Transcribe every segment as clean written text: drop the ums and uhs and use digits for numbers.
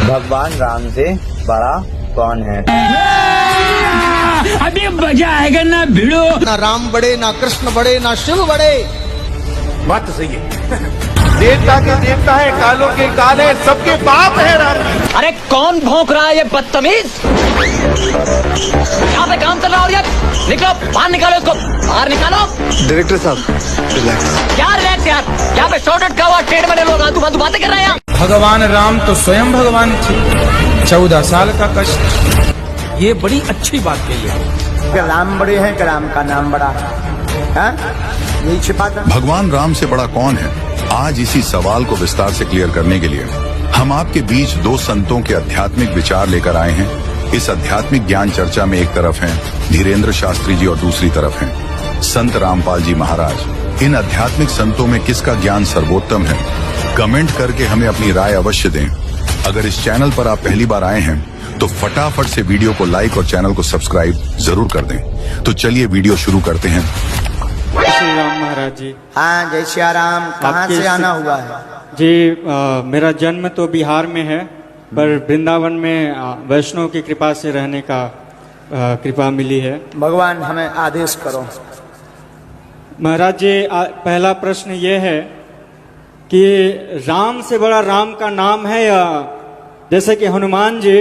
भगवान राम से बड़ा कौन है? अभी मजा आएगा ना भिड़ो। ना राम बड़े, ना कृष्ण बड़े, ना शिव बड़े। बात तो सही है। देवता के देवता है, कालों के काल है, सबके बाप है राम। अरे कौन भौंक रहा है ये बदतमीज? यहाँ पे काम चल रहा है और यार निकलो, बाहर निकालो इसको, बाहर निकालो। डायरेक्टर साहब रिलैक्स। क्या रिलैक्स यार, यहाँ पे शॉर्टेड का हुआ ट्रेड बने लोग आतू फातू बातें कर रहे हैं। भगवान राम तो स्वयं भगवान थे। 14 साल का कष्ट, ये बड़ी अच्छी बात कही है। कि राम बड़े हैं कि राम का नाम बड़ा है? यही छिपा था। भगवान राम से बड़ा कौन है? आज इसी सवाल को विस्तार से क्लियर करने के लिए हम आपके बीच दो संतों के आध्यात्मिक विचार लेकर आए हैं। इस आध्यात्मिक ज्ञान चर्चा में एक तरफ हैं धीरेन्द्र शास्त्री जी और दूसरी तरफ हैं संत रामपाल जी महाराज। इन आध्यात्मिक संतों में किसका ज्ञान सर्वोत्तम है? कमेंट करके हमें अपनी राय अवश्य दें। अगर इस चैनल पर आप पहली बार आए हैं तो फटाफट से वीडियो को लाइक और चैनल को सब्सक्राइब जरूर कर दें। तो चलिए वीडियो शुरू करते हैं। श्री राम महाराज जी। हाँ, जय श्री राम। कहाँ से आना हुआ है? जी मेरा जन्म तो बिहार में है, पर वृंदावन में वैष्णव की कृपा से रहने का कृपा मिली है। भगवान हमें आदेश करो। महाराज जी पहला प्रश्न ये है कि राम से बड़ा राम का नाम है, या जैसे कि हनुमान जी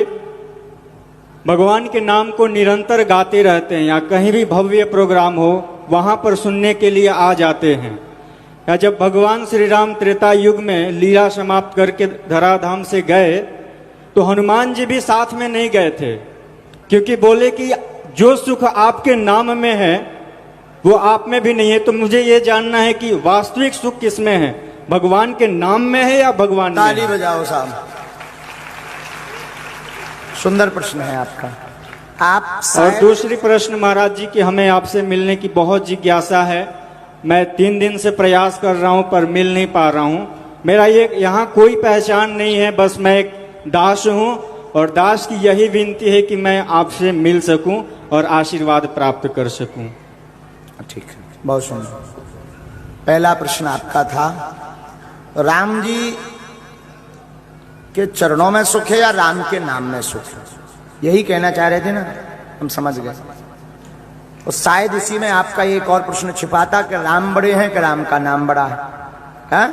भगवान के नाम को निरंतर गाते रहते हैं, या कहीं भी भव्य प्रोग्राम हो वहां पर सुनने के लिए आ जाते हैं, या जब भगवान श्री राम त्रेता युग में लीला समाप्त करके धराधाम से गए तो हनुमान जी भी साथ में नहीं गए थे, क्योंकि बोले कि जो सुख आपके नाम में है वो आप में भी नहीं है। तो मुझे ये जानना है कि वास्तविक सुख किसमें है, भगवान के नाम में है या भगवान में? ताली बजाओ साहब। सुंदर प्रश्न है आपका। आप और दूसरी प्रश्न महाराज जी कि हमें आपसे मिलने की बहुत जिज्ञासा है। मैं 3 दिन से प्रयास कर रहा हूं पर मिल नहीं पा रहा हूं। मेरा ये यहाँ कोई पहचान नहीं है, बस मैं एक दास हूं और दास की यही विनती है कि मैं आपसे मिल सकूं और आशीर्वाद प्राप्त कर सकूं। ठीक है, बहुत सुंदर। पहला प्रश्न आपका था राम जी के चरणों में सुख है या राम के नाम में सुख है? यही कहना चाह रहे थे ना, हम समझ गए। और शायद इसी में आपका एक और प्रश्न छिपा था कि राम बड़े हैं कि राम का नाम बड़ा है?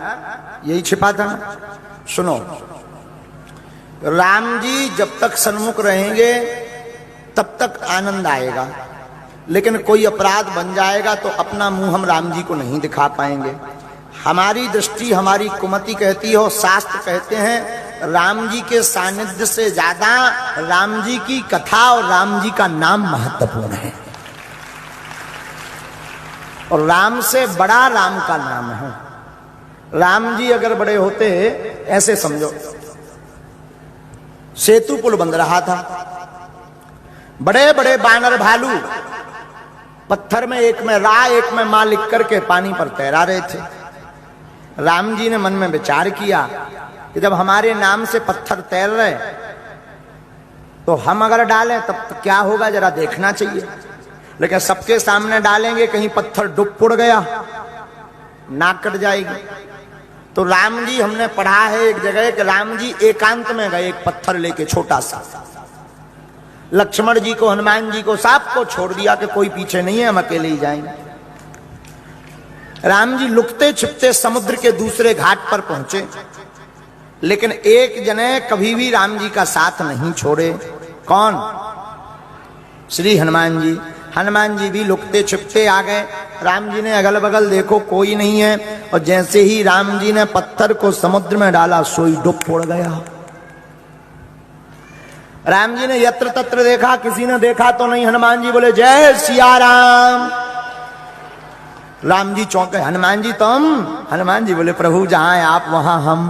यही छिपा था ना। सुनो, राम जी जब तक सन्मुख रहेंगे तब तक आनंद आएगा, लेकिन कोई अपराध बन जाएगा तो अपना मुंह हम राम जी को नहीं दिखा पाएंगे। हमारी दृष्टि, हमारी कुमति कहती हो, शास्त्र कहते हैं राम जी के सानिध्य से ज्यादा राम जी की कथा और राम जी का नाम महत्वपूर्ण है, और राम से बड़ा राम का नाम है। राम जी अगर बड़े होते, ऐसे समझो सेतु पुल बन रहा था, बड़े बड़े बानर भालू पत्थर में एक में रा एक में मां लिख करके पानी पर तैरा रहे थे। राम जी ने मन में विचार किया कि जब हमारे नाम से पत्थर तैर रहे तो हम अगर डालें तब तो क्या होगा, जरा देखना चाहिए। लेकिन सबके सामने डालेंगे, कहीं पत्थर डूब पुड़ गया, नाक कट जाएगी। तो राम जी, हमने पढ़ा है एक जगह कि राम जी एकांत में गए एक पत्थर लेके छोटा सा, लक्ष्मण जी को, हनुमान जी को, सबको छोड़ दिया कि कोई पीछे नहीं है, हम अकेले ही जाएंगे। राम जी लुकते छिपते समुद्र के दूसरे घाट पर पहुंचे, लेकिन एक जने कभी भी राम जी का साथ नहीं छोड़े। कौन? श्री हनुमान जी। हनुमान जी भी लुकते छिपते आ गए। राम जी ने अगल बगल देखो, कोई नहीं है, और जैसे ही राम जी ने पत्थर को समुद्र में डाला सोई डूब पड़ गया। राम जी ने यत्र तत्र देखा, किसी ने देखा तो नहीं। हनुमान जी बोले जय सिया राम। राम जी चौंके, हनुमान जी तुम? हनुमान जी बोले प्रभु जहां है आप वहां हम।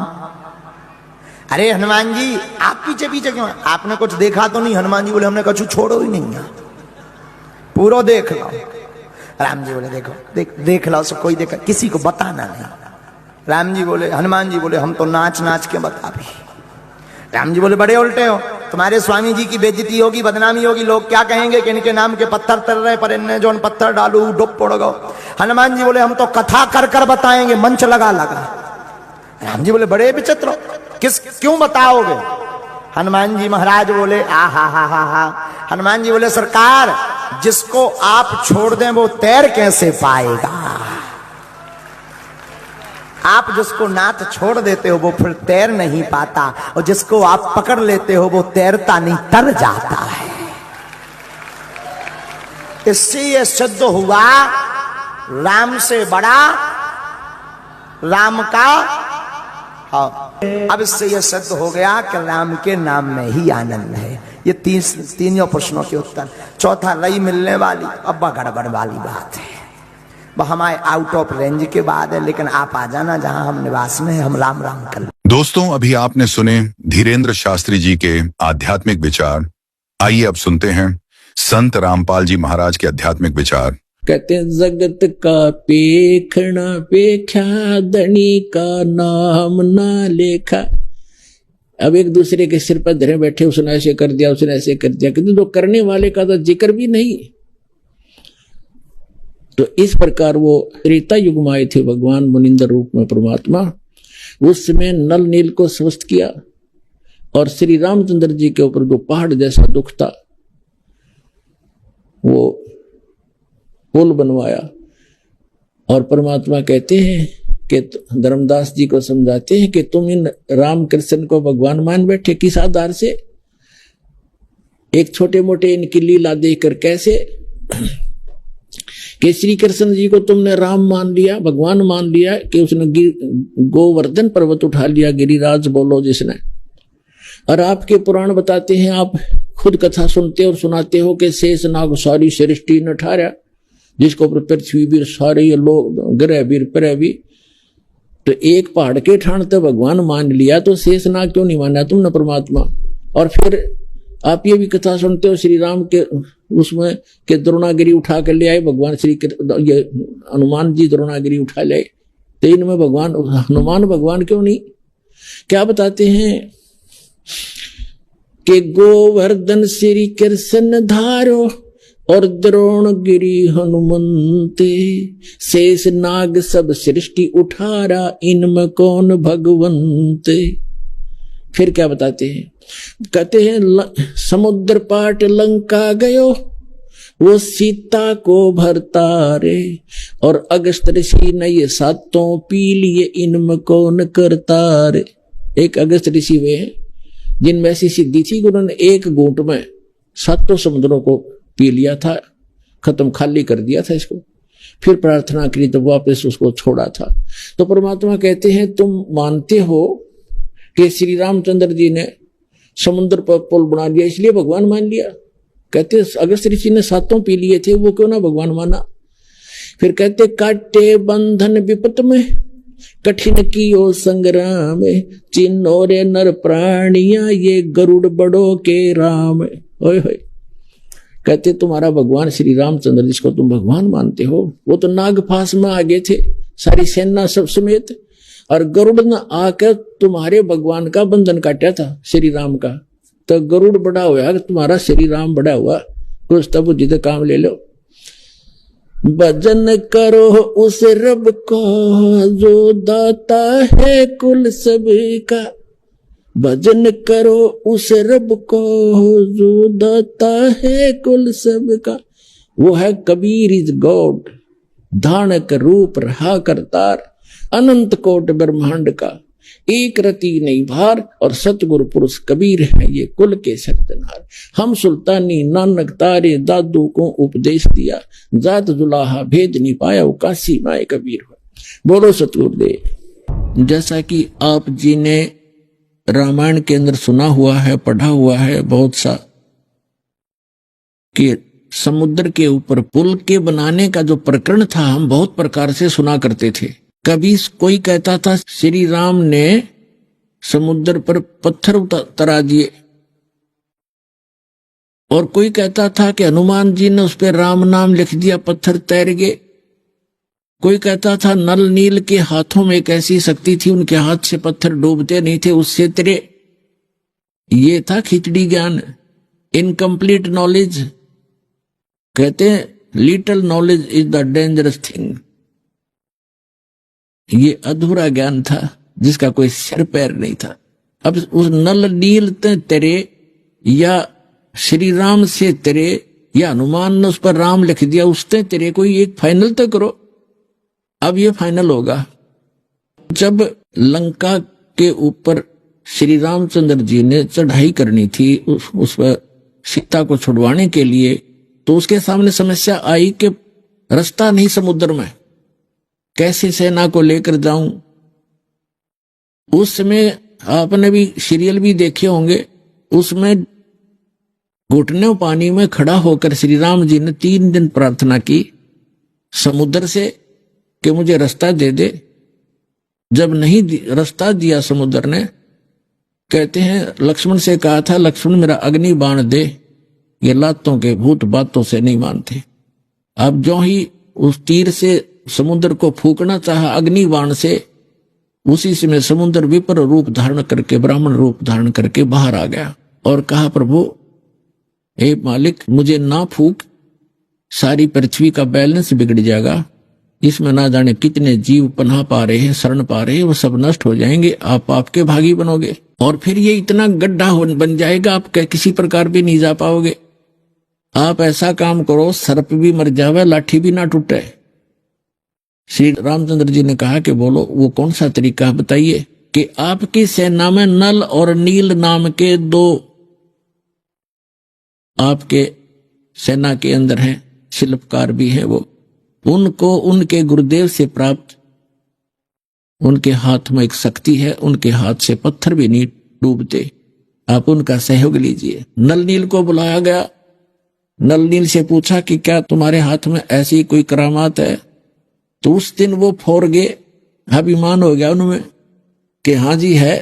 अरे हनुमान जी आप पीछे पीछे क्यों? आपने कुछ देखा तो नहीं? हनुमान जी बोले हमने कछु छोड़ो ही नहीं है, पूरा देख लो। राम जी बोले देखो देख लो, सब कोई देखा, किसी को बताना नहीं। राम जी बोले, हनुमान जी बोले हम तो नाच नाच के बता भी। राम जी बोले बड़े उल्टे हो, तुम्हारे स्वामी जी की बेइज्जती होगी, बदनामी होगी, लोग क्या कहेंगे कि इनके नाम के पत्थर तर रहे, पर इनने जो पत्थर डालू डुब पड़ गो। हनुमान जी बोले हम तो कथा कर कर बताएंगे, मंच लगा लगा। राम जी बोले बड़े विचित्र, क्यों बताओगे? हनुमान जी महाराज बोले आ हा। हनुमान जी बोले सरकार, जिसको आप छोड़ दें वो तैर कैसे पाएगा? आप जिसको नाथ छोड़ देते हो वो फिर तैर नहीं पाता, और जिसको आप पकड़ लेते हो वो तैरता नहीं, तर जाता है। इससे ये सिद्ध हुआ राम से बड़ा राम का। हाँ, अब इससे यह सिद्ध हो गया कि राम के नाम में ही आनंद है। ये तीनों प्रश्नों के उत्तर। चौथा रई मिलने वाली, अब गड़बड़ वाली बात है, वह हमारे आउट ऑफ रेंज के बाद है, लेकिन आप आ जाना जहां हम निवास में हैं, हम राम राम कर। दोस्तों, अभी आपने सुने धीरेन्द्र शास्त्री जी के आध्यात्मिक विचार। आइए अब सुनते हैं संत रामपाल जी महाराज के आध्यात्मिक विचार। कहते हैं जगत का पेखना पेख्या, धनी का नाम ना लेखा। अब एक दूसरे के सिर पर धरे बैठे, उसने ऐसे कर दिया, उसने ऐसे कर दिया, किंतु तो करने वाले का तो जिक्र भी नहीं। तो इस प्रकार वो त्रेता युग में आए थे भगवान मुनिंदर रूप में परमात्मा। उस समय नल नील को स्वस्थ किया और श्री रामचंद्र जी के ऊपर जो पहाड़ जैसा दुख था वो पुल बनवाया। और परमात्मा कहते हैं कि धर्मदास जी को समझाते हैं कि तुम इन राम कृष्ण को भगवान मान बैठे, किस आधार से? एक छोटे मोटे इनकी लीला देखकर कैसे कि श्री कृष्ण जी को तुमने राम मान लिया, भगवान मान लिया, कि उसने गोवर्धन पर्वत उठा लिया, गिरिराज बोलो जिसने। और आपके पुराण बताते हैं, आप खुद कथा सुनते और सुनाते हो कि शेष नाग सारी सृष्टि न ठारा, जिसको पृथ्वी भी सारे ये लोग ग्रह भी प्रह भी। तो एक पहाड़ के ठाण तो भगवान मान लिया, तो शेष नाग क्यों नहीं माना तुमने परमात्मा? और फिर आप ये भी कथा सुनते हो श्री राम के उसमें के द्रोणागिरी उठा कर ले आए भगवान श्री ये हनुमान जी द्रोणागिरी उठा ले, तो इनमें भगवान हनुमान भगवान क्यों नहीं? क्या बताते हैं कि गोवर्धन श्री कृष्ण धारो और द्रोणगिरी हनुमंते, शेष नाग सब सृष्टि उठारा, इनमें कौन भगवंते। फिर क्या बताते हैं? कहते हैं समुद्र पाट लंका गयो, वो सीता को भरता रे, और अगस्त ऋषि ने ये सातों पी लिए, इनमें कौन करता रे। एक अगस्त ऋषि वे हैं जिनमें ऐसी सिद्धि थी कि उन्होंने एक घूंट में सातों समुद्रों को पी लिया था, खत्म खाली कर दिया था इसको। फिर प्रार्थना करी तो वापस उसको छोड़ा था। तो परमात्मा कहते हैं तुम मानते हो कि श्री रामचंद्र जी ने समुद्र पर पुल बना दिया इसलिए भगवान मान लिया। कहते अगस्त ऋषि ने सातों पी लिए थे, वो क्यों ना भगवान माना। फिर कहते काटे बंधन विपत में, कठिन कियो संग्राम, चिन्हो रे नर प्राणिया, ये गरुड़ बड़ो के राम। ओए होए, कहते तुम्हारा भगवान श्री रामचंद्र जिसको तुम भगवान मानते हो, वो तो नागफास में आगे थे सारी सेना सब समेत, और गरुड़ ने आकर तुम्हारे भगवान का बंधन काटा था श्री राम का। तो गरुड़ बड़ा हुआ, तुम्हारा श्री राम बड़ा हुआ, कुछ तब जिद काम ले लो। भजन करो उस रब को जो दाता है कुल सबका, भजन करो उस रब को जो दाता है कुल सबका। वो है कबीर इज गॉड, धानक रूप रहा करतार, अनंत कोट ब्रह्मांड का, एक रति नहीं भार, और सतगुरु पुरुष कबीर है ये कुल के सत्यनार। हम सुल्तानी नानक तारे दादू को उपदेश दिया, जात जुलाहा भेद नहीं पाया, वो काशी माए कबीर हो। बोलो सतगुरुदेव। जैसा कि आप जी ने रामायण के अंदर सुना हुआ है, पढ़ा हुआ है बहुत सा, कि समुद्र के ऊपर पुल के बनाने का जो प्रकरण था हम बहुत प्रकार से सुना करते थे। कभी कोई कहता था श्री राम ने समुद्र पर पत्थर उतरा दिए, और कोई कहता था कि हनुमान जी ने उस पर राम नाम लिख दिया, पत्थर तैर गए। कोई कहता था नल नील के हाथों में एक ऐसी शक्ति थी, उनके हाथ से पत्थर डूबते नहीं थे, उससे तैरे। ये था खिचड़ी ज्ञान, इनकम्प्लीट नॉलेज। कहते हैं little knowledge is the dangerous thing. ये अधूरा ज्ञान था जिसका कोई सिर पैर नहीं था। अब उस नल नील ते तेरे या श्री राम से तेरे या हनुमान ने उस पर राम लिख दिया, उससे तेरे कोई एक फाइनल तो करो। अब ये फाइनल होगा जब लंका के ऊपर श्री रामचंद्र जी ने चढ़ाई करनी थी उस पर सीता को छुड़वाने के लिए, तो उसके सामने समस्या आई कि रास्ता नहीं समुद्र में, कैसे सेना को लेकर जाऊं। उस समय आपने भी सीरियल भी देखे होंगे, उसमें घुटने पानी में खड़ा होकर श्री राम जी ने 3 दिन प्रार्थना की समुद्र से कि मुझे रास्ता दे दे। जब नहीं रास्ता दिया समुद्र ने, कहते हैं लक्ष्मण से कहा था, लक्ष्मण मेरा अग्नि बाण दे, ये लातों के भूत बातों से नहीं मानते। अब जो ही उस तीर से समुद्र को फूकना चाहा अग्नि बाण से, उसी समय समुद्र विपर रूप धारण करके, ब्राह्मण रूप धारण करके बाहर आ गया और कहा प्रभु हे मालिक मुझे ना फूक, सारी पृथ्वी का बैलेंस बिगड़ जाएगा, इसमें ना जाने कितने जीव पनाह पा रहे हैं, शरण पा रहे हैं, वो सब नष्ट हो जाएंगे, आप आपके भागी बनोगे और फिर ये इतना गड्ढा बन जाएगा आप किसी प्रकार भी नहीं जा पाओगे। आप ऐसा काम करो सर्प भी मर जावे लाठी भी ना टूटे। श्री रामचंद्र जी ने कहा कि बोलो वो कौन सा तरीका बताइए। कि आपकी सेना में नल और नील नाम के 2 आपके सेना के अंदर हैं, शिल्पकार भी हैं, वो उनको उनके गुरुदेव से प्राप्त, उनके हाथ में एक शक्ति है, उनके हाथ से पत्थर भी नहीं डूबते, आप उनका सहयोग लीजिए। नल नील को बुलाया गया, नल नील से पूछा कि क्या तुम्हारे हाथ में ऐसी कोई करामात है। तो उस दिन वो फोड़ गए, अभिमान हो गया उनमें कि हाँ जी है,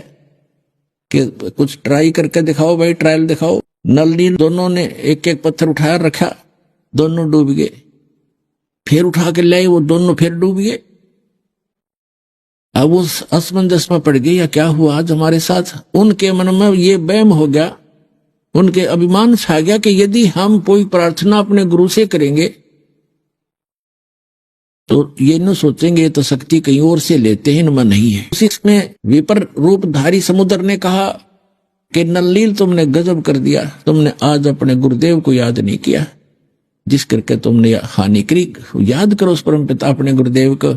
कि कुछ ट्राई करके दिखाओ भाई, ट्रायल दिखाओ। नल नील दोनों ने एक एक पत्थर उठाया रखा, दोनों डूब गए। फिर उठा के लाए, वो दोनों फिर डूब गए। अब वो असमंजस में पड़ गई, या क्या हुआ आज हमारे साथ। उनके मन में ये वहम हो गया, उनके अभिमान छा गया कि यदि हम कोई प्रार्थना अपने गुरु से करेंगे तो ये न सोचेंगे ये तो शक्ति कहीं और से लेते हैं, इनमें नहीं है। उसी में विपर रूपधारी समुद्र ने कहा कि नलनील तुमने गजब कर दिया, तुमने आज अपने गुरुदेव को याद नहीं किया, जिस करके तुमने हानि करी। याद करो उस परमपिता अपने गुरुदेव को,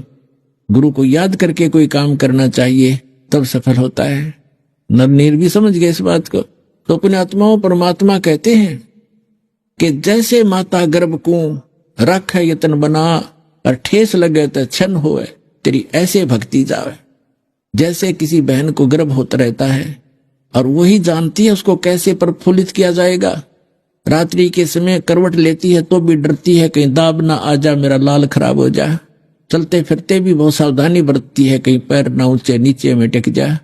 गुरु को याद करके कोई काम करना चाहिए, तब सफल होता है। नलनील भी समझ गए इस बात को। तो अपने आत्माओं परमात्मा कहते हैं कि जैसे माता गर्भ को रख है यतन बना, और ठेस लगे तो छन होए, तेरी ऐसे भक्ति जावे। जैसे किसी बहन को गर्भ होता रहता है और वही जानती है उसको कैसे प्रफुल्लित किया जाएगा। रात्रि के समय करवट लेती है तो भी डरती है कहीं दाब ना आ जा, मेरा लाल खराब हो जा। चलते फिरते भी बहुत सावधानी बरतती है, कहीं पैर ना ऊंचे नीचे में टिक जा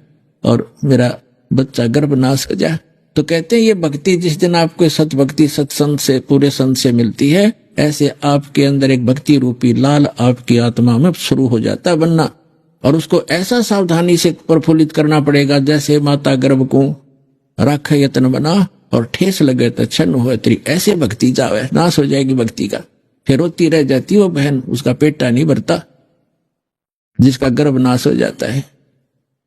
और मेरा बच्चा गर्भ नाश हो जा। तो कहते हैं ये भक्ति जिस दिन आपको सत भक्ति सत्संग से, पूरे संत से मिलती है, ऐसे आपके अंदर एक भक्ति रूपी लाल आपकी आत्मा में शुरू हो जाता है बनना। और उसको ऐसा सावधानी से प्रफुल्लित करना पड़ेगा जैसे माता गर्भ को राख यत्न बना और ठेस लगे तो छन्न हो, तेरी ऐसे भक्ति जावे, नाश हो जाएगी भक्ति का। फिर रोती रह जाती वो बहन, उसका पेटा नहीं भरता, जिसका गर्भ नाश हो जाता है।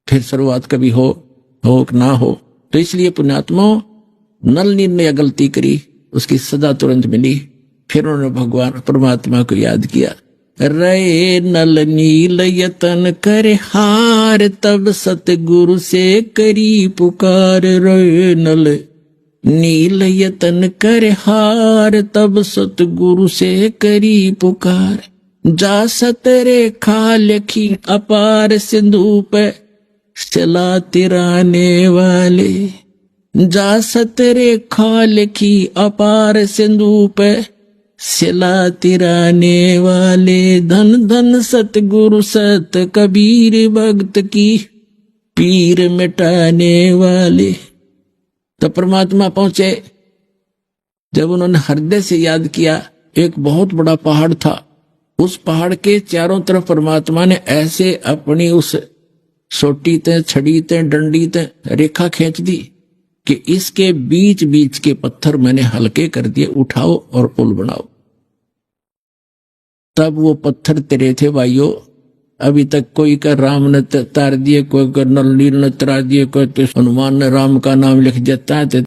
फिर शुरुआत कभी हो ना हो। तो इसलिए पुण्यात्माओं, नलनील ने गलती करी, उसकी सजा तुरंत मिली। फिर उन्होंने भगवान परमात्मा को याद किया। रे नल नील यतन कर हार, तब सतगुरु से करी पुकार। रे नल नील यतन कर हार, तब सतगुरु से करी पुकार। जा सतरे खा लखी अपार, सिंधु पे चला तिराने वाले। जा सतरे खा लखी अपार, सिंधु पे सिला तिराने वाले। धन धन सतगुरु सत कबीर, भक्त की पीर मिटाने वाले। तो परमात्मा पहुंचे। जब उन्होंने हृदय से याद किया, एक बहुत बड़ा पहाड़ था, उस पहाड़ के चारों तरफ परमात्मा ने ऐसे अपनी उस सोटी ते, छड़ी ते, डंडी ते रेखा खींच दी कि इसके बीच बीच के पत्थर मैंने हल्के कर दिए, उठाओ और पुल बनाओ। तब वो पत्थर तेरे थे भाइयों, अभी तक कोई का राम ने तार दिए, कोई का नल नील ने तरा दिए, कोई तो हनुमान ने राम का नाम लिख देता है।